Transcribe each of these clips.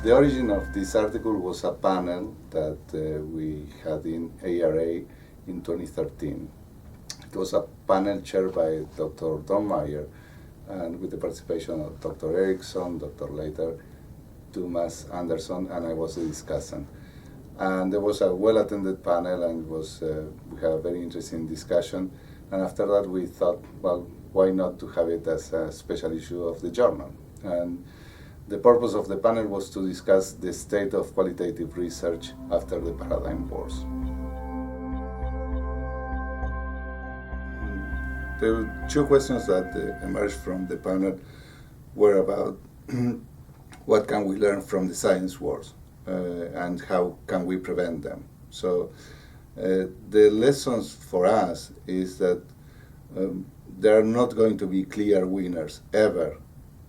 The origin of this article was a panel that we had in ARA in 2013. It was a panel chaired by Dr. Don Meyer and with the participation of Dr. Erickson, Dr. Later, Thomas Anderson, and I was a discussant. And there was a well-attended panel, and we had a very interesting discussion. And after that, we thought, well, why not to have it as a special issue of the journal? And the purpose of the panel was to discuss the state of qualitative research after the paradigm wars. The two questions that emerged from the panel were about what can we learn from the science wars and how can we prevent them. So the lessons for us is that there are not going to be clear winners ever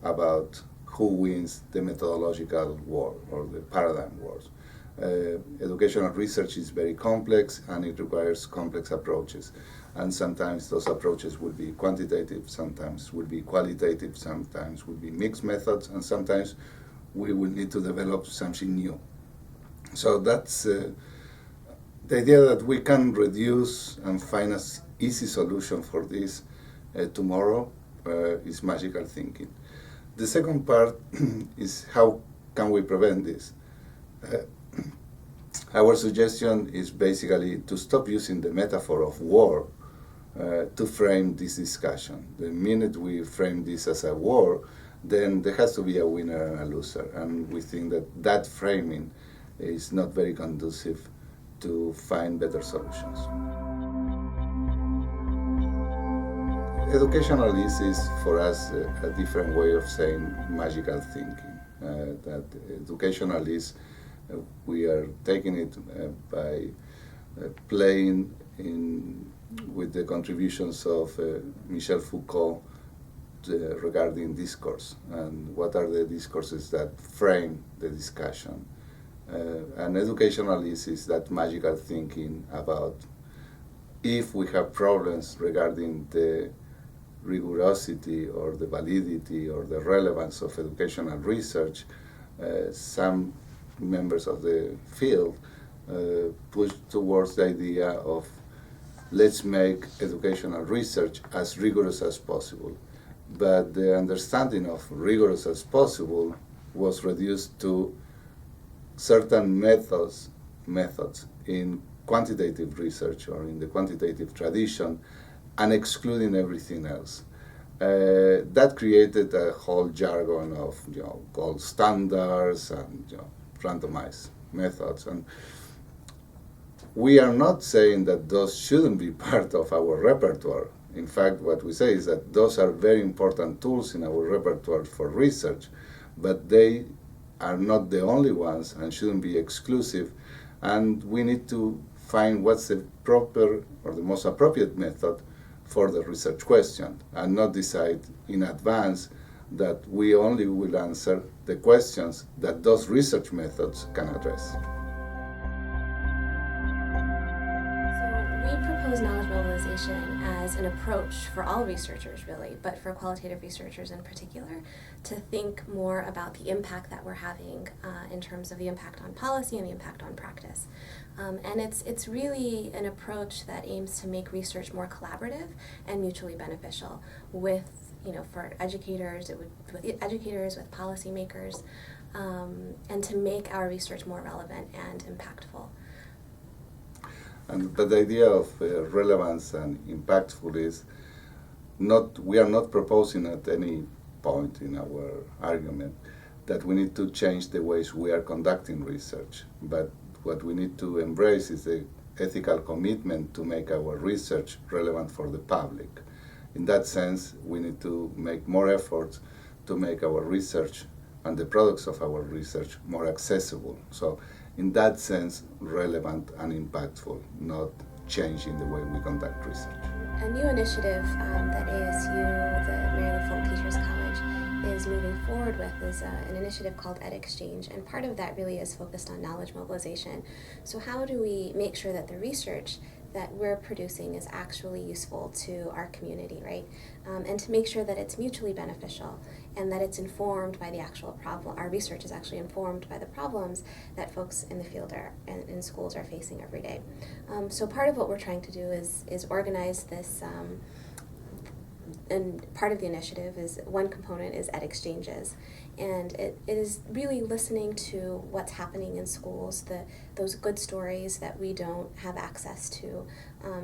about who wins the methodological war or the paradigm wars. Educational research is very complex and it requires complex approaches. And sometimes those approaches will be quantitative, sometimes will be qualitative, sometimes will be mixed methods, and sometimes we will need to develop something new. So that's the idea that we can reduce and find an easy solution for this tomorrow is magical thinking. The second part is how can we prevent this? Our suggestion is basically to stop using the metaphor of war to frame this discussion. The minute we frame this as a war, then there has to be a winner and a loser. And we think that that framing is not very conducive to find better solutions. Educationalist is for us a different way of saying magical thinking. That educationalist, we are taking it by playing with the contributions of Michel Foucault regarding discourse and what are the discourses that frame the discussion. And educationalist is that magical thinking about if we have problems regarding the rigorosity or the validity or the relevance of educational research, some members of the field push towards the idea of let's make educational research as rigorous as possible. But the understanding of rigorous as possible was reduced to certain methods in quantitative research or in the quantitative tradition and excluding everything else. That created a whole jargon of gold standards and randomized methods. And we are not saying that those shouldn't be part of our repertoire. In fact, what we say is that those are very important tools in our repertoire for research, but they are not the only ones and shouldn't be exclusive. And we need to find what's the proper or the most appropriate method for the research question and not decide in advance that we only will answer the questions that those research methods can address. So we propose knowledge mobilization as an approach for all researchers really, but for qualitative researchers in particular, to think more about the impact that we're having in terms of the impact on policy and the impact on practice. And it's really an approach that aims to make research more collaborative and mutually beneficial with, for educators, with policymakers, and to make our research more relevant and impactful. But the idea of relevance and impactful is we are not proposing at any point in our argument that we need to change the ways we are conducting research, but what we need to embrace is the ethical commitment to make our research relevant for the public. In that sense, we need to make more efforts to make our research and the products of our research more accessible. So in that sense, relevant and impactful, not changing the way we conduct research. A new initiative that ASU, the Maryland Fulton Teachers College, is moving forward with is an initiative called EdExchange, and part of that really is focused on knowledge mobilization. So how do we make sure that the research that we're producing is actually useful to our community, right? And to make sure that it's mutually beneficial and that it's informed by the actual problem. Our research is actually informed by the problems that folks in the field and in schools are facing every day. So part of what we're trying to do is organize this, and part of the initiative is, one component is ed exchanges. And it is really listening to what's happening in schools, those good stories that we don't have access to,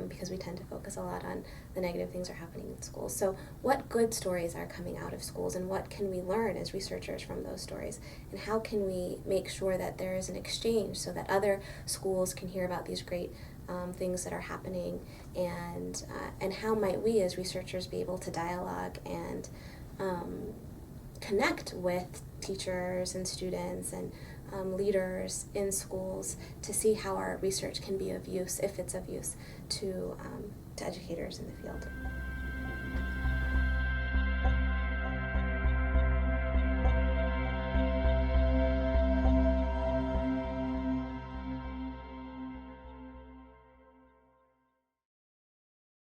because we tend to focus a lot on the negative things that are happening in schools. So what good stories are coming out of schools, and what can we learn as researchers from those stories? And how can we make sure that there is an exchange so that other schools can hear about these great things that are happening, and how might we as researchers be able to dialogue and connect with teachers and students and leaders in schools to see how our research can be of use, if it's of use, to educators in the field.